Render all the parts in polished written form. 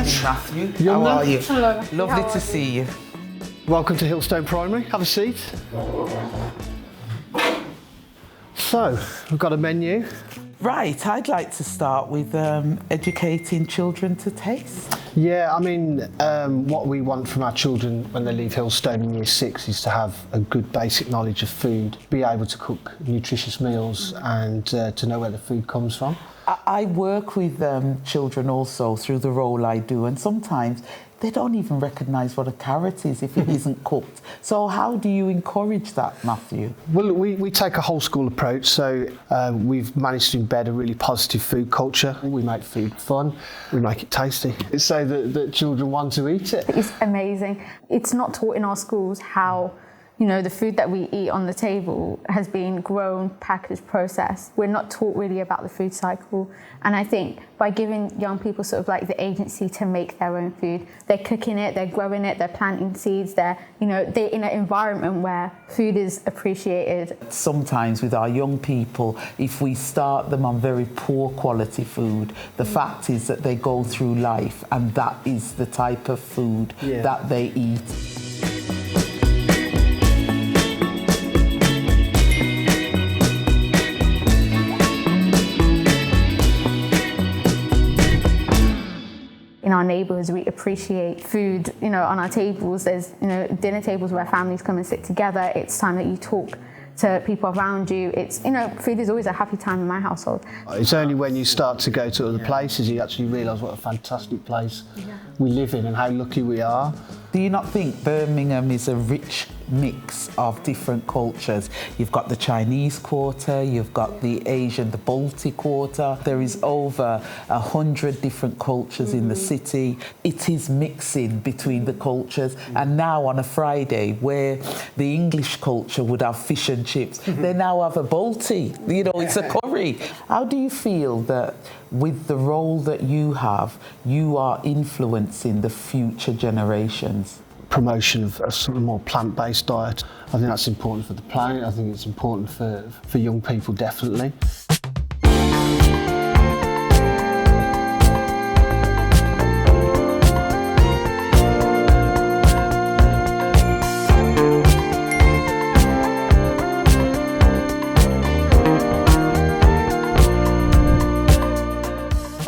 Matthew. Yumna. How are you? Hello. Lovely to see you. Welcome to Hillstone Primary. Have a seat. So, we've got a menu. Right, I'd like to start with educating children to taste. Yeah, I mean, what we want from our children when they leave Hillstone in Year 6 is to have a good basic knowledge of food, be able to cook nutritious meals and to know where the food comes from. I work with children also through the role I do, and sometimes they don't even recognise what a carrot is if it isn't cooked. So how do you encourage that, Matthew? Well, we take a whole school approach, so we've managed to embed a really positive food culture. We make food fun, we make it tasty, so that children want to eat it. It's amazing. It's not taught in our schools how, you know, the food that we eat on the table has been grown, packaged, processed. We're not taught really about the food cycle. And I think by giving young people sort of like the agency to make their own food, they're cooking it, they're growing it, they're planting seeds, they're in an environment where food is appreciated. Sometimes with our young people, if we start them on very poor quality food, the fact is that they go through life and that is the type of food that they eat. In our neighbourhoods, we appreciate food, on our tables. There's, dinner tables where families come and sit together. It's time that you talk to people around you. It's, food is always a happy time in my household. It's only when you start to go to other places you actually realise what a fantastic place we live in and how lucky we are. Do you not think Birmingham is a rich mix of different cultures? You've got the Chinese quarter, you've got the Asian, the Baltic quarter. There is over 100 different cultures in the city. It is mixing between the cultures. And now on a Friday, where the English culture would have fish and chips, they now have a Balti. It's a curry. How do you feel that with the role that you have, you are influencing the future generations? Promotion of a sort of more plant-based diet. I think that's important for the planet. I think it's important for young people, definitely.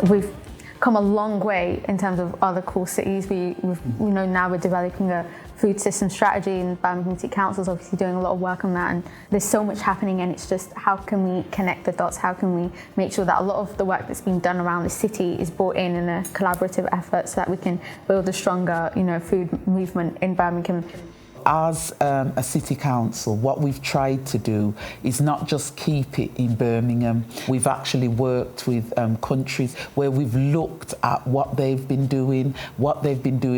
We've come a long way in terms of other core cities. Now we're developing a food system strategy, and Birmingham City Council is obviously doing a lot of work on that, and there's so much happening, and it's just how can we connect the dots, how can we make sure that a lot of the work that's been done around the city is brought in a collaborative effort so that we can build a stronger food movement in Birmingham. As a city council, what we've tried to do is not just keep it in Birmingham. We've actually worked with countries where we've looked at what they've been doing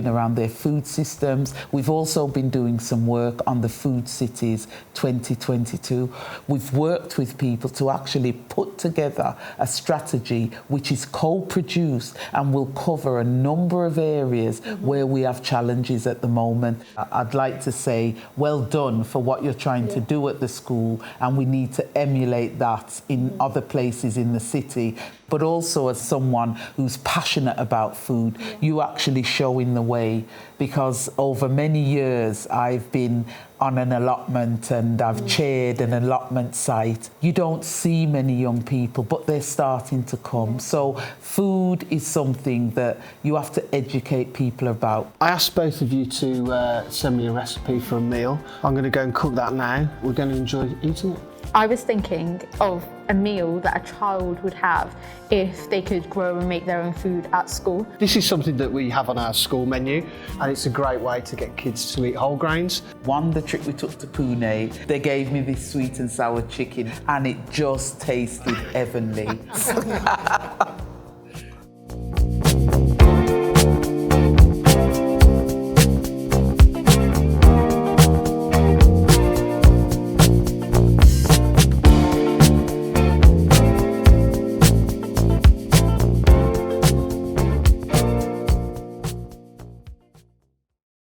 around their food systems. We've also been doing some work on the Food Cities 2022. We've worked with people to actually put together a strategy which is co-produced and will cover a number of areas where we have challenges at the moment. I'd like to say well done for what you're trying to do at the school, and we need to emulate that in other places in the city. But also, as someone who's passionate about food, you actually showing the way, because over many years I've been on an allotment and I've chaired an allotment site. You don't see many young people, but they're starting to come. So food is something that you have to educate people about. I asked both of you to send me a recipe for a meal. I'm going to go and cook that now. We're going to enjoy eating it. I was thinking of a meal that a child would have if they could grow and make their own food at school. This is something that we have on our school menu, and it's a great way to get kids to eat whole grains. The trip we took to Pune, they gave me this sweet and sour chicken, and it just tasted heavenly.